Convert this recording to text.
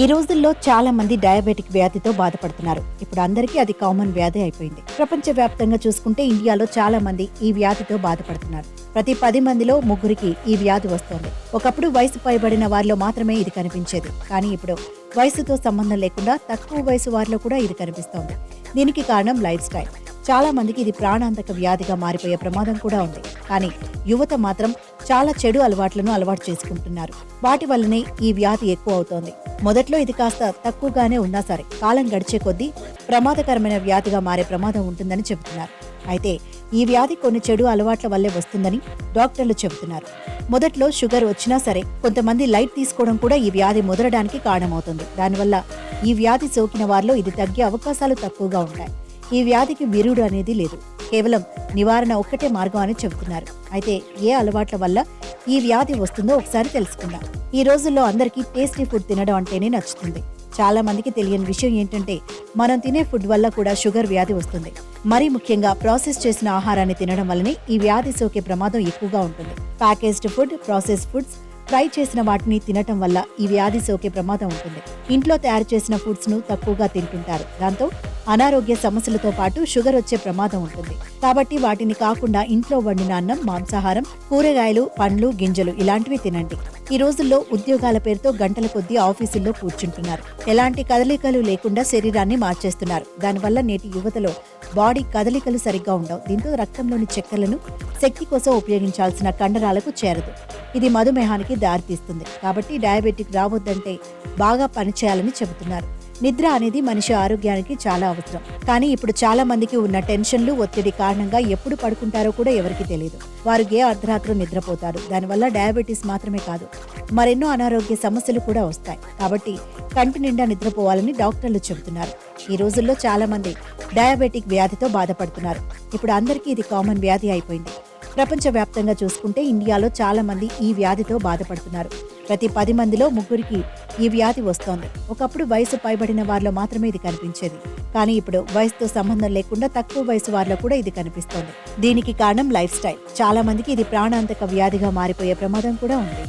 ఈ రోజుల్లో చాలా మంది డయాబెటిక్ వ్యాధితో బాధపడుతున్నారు. ఇప్పుడు అందరికీ అది కామన్ వ్యాధి అయిపోయింది. ప్రపంచవ్యాప్తంగా చూసుకుంటే ఇండియాలో చాలా మంది ఈ వ్యాధితో బాధపడుతున్నారు. ప్రతి 10 మందిలో 3కి ఈ వ్యాధి వస్తోంది. ఒకప్పుడు వయసు పైబడిన వారిలో మాత్రమే ఇది కనిపించేది. కానీ ఇప్పుడు వయసుతో సంబంధం లేకుండా తక్కువ వయసు వారిలో కూడా ఇది కనిపిస్తోంది. దీనికి కారణం లైఫ్ స్టైల్. చాలా మందికి ఇది ప్రాణాంతక వ్యాధిగా మారిపోయే ప్రమాదం కూడా ఉంది. కానీ యువత మాత్రం చాలా చెడు అలవాట్లను అలవాటు చేసుకుంటున్నారు. వాటి వల్లనే ఈ వ్యాధి ఎక్కువ అవుతోంది. మొదట్లో ఇది కాస్త తక్కువగానే ఉన్నా సరే కాలం గడిచే కొద్దీ ప్రమాదకరమైన వ్యాధిగా మారే ప్రమాదం ఉంటుందని చెబుతున్నారు. అయితే ఈ వ్యాధి కొన్ని చెడు అలవాట్ల వల్లే వస్తుందని డాక్టర్లు చెబుతున్నారు. మొదట్లో షుగర్ వచ్చినా సరే కొంతమంది లైట్ తీసుకోవడం కూడా ఈ వ్యాధి ముదరడానికి కారణమవుతుంది. దానివల్ల ఈ వ్యాధి సోకిన వారిలో ఇది తగ్గే అవకాశాలు తక్కువగా ఉంటాయి. ఈ వ్యాధికి విరుగుడు అనేది లేదు. కేవలం నివారణ ఒక్కటే మార్గం అని చెబుతున్నారు. అయితే ఏ అలవాట్ల వల్ల ఈ వ్యాధి వస్తుందో ఒకసారి తెలుసుకుందాం. ఈ రోజుల్లో అందరికీ టేస్టీ ఫుడ్ తినడం అంటేనే నచ్చుతుంది. చాలా మందికి తెలియని విషయం ఏంటంటే మనం తినే ఫుడ్ వల్ల కూడా షుగర్ వ్యాధి వస్తుంది. మరీ ముఖ్యంగా ప్రాసెస్ చేసిన ఆహారాన్ని తినడం వల్లనే ఈ వ్యాధి సోకే ప్రమాదం ఎక్కువగా ఉంటుంది. Packaged food, process foods, fry చేసిన వాటిని తినటం వల్ల ఈ వ్యాధి సోకే ప్రమాదం ఉంటుంది. ఇంట్లో తయారు చేసిన ఫుడ్స్ ను తక్కువగా తింటుంటారు. దాంతో అనారోగ్య సమస్యలతో పాటు షుగర్ వచ్చే ప్రమాదం ఉంటుంది. కాబట్టి వాటిని కాకుండా ఇంట్లో వండిన అన్నం, మాంసాహారం, కూరగాయలు, పండ్లు, గింజలు ఇలాంటివి తినండి. ఈ రోజుల్లో ఉద్యోగాల పేరుతో గంటల కొద్దీ ఆఫీసుల్లో కూర్చుంటున్నారు. ఎలాంటి కదలికలు లేకుండా శరీరాన్ని మార్చేస్తున్నారు. దానివల్ల నేటి యువతలో బాడీ కదలికలు సరిగ్గా ఉండవు. దీంతో రక్తంలోని చక్కెరలను శక్తి కోసం ఉపయోగించాల్సిన కండరాలకు చేరదు. ఇది మధుమేహానికి దారితీస్తుంది. కాబట్టి డయాబెటిక్ రావద్దంటే బాగా పనిచేయాలని చెబుతున్నారు. నిద్ర అనేది మనిషి ఆరోగ్యానికి చాలా అవసరం. కానీ ఇప్పుడు చాలా మందికి ఉన్న టెన్షన్లు, ఒత్తిడి కారణంగా ఎప్పుడు పడుకుంటారో కూడా ఎవరికి తెలియదు. వారు ఏ అర్ధరాత్రి నిద్రపోతారు. దానివల్ల డయాబెటీస్ మాత్రమే కాదు, మరెన్నో అనారోగ్య సమస్యలు కూడా వస్తాయి. కాబట్టి కంటి నిండా నిద్రపోవాలని డాక్టర్లు చెబుతున్నారు. ఈ రోజుల్లో చాలా మంది డయాబెటిక్ వ్యాధితో బాధపడుతున్నారు. ఇప్పుడు అందరికీ ఇది కామన్ వ్యాధి అయిపోయింది. ప్రపంచవ్యాప్తంగా చూసుకుంటే ఇండియాలో చాలా మంది ఈ వ్యాధితో బాధపడుతున్నారు. ప్రతి 10 మందిలో 3కి ఈ వ్యాధి వస్తోంది. ఒకప్పుడు వయసు పైబడిన వారిలో మాత్రమే ఇది కనిపించేది. కానీ ఇప్పుడు వయసుతో సంబంధం లేకుండా తక్కువ వయసు వారిలో కూడా ఇది కనిపిస్తోంది. దీనికి కారణం లైఫ్ స్టైల్. చాలా మందికి ఇది ప్రాణాంతక వ్యాధిగా మారిపోయే ప్రమాదం కూడా ఉంది.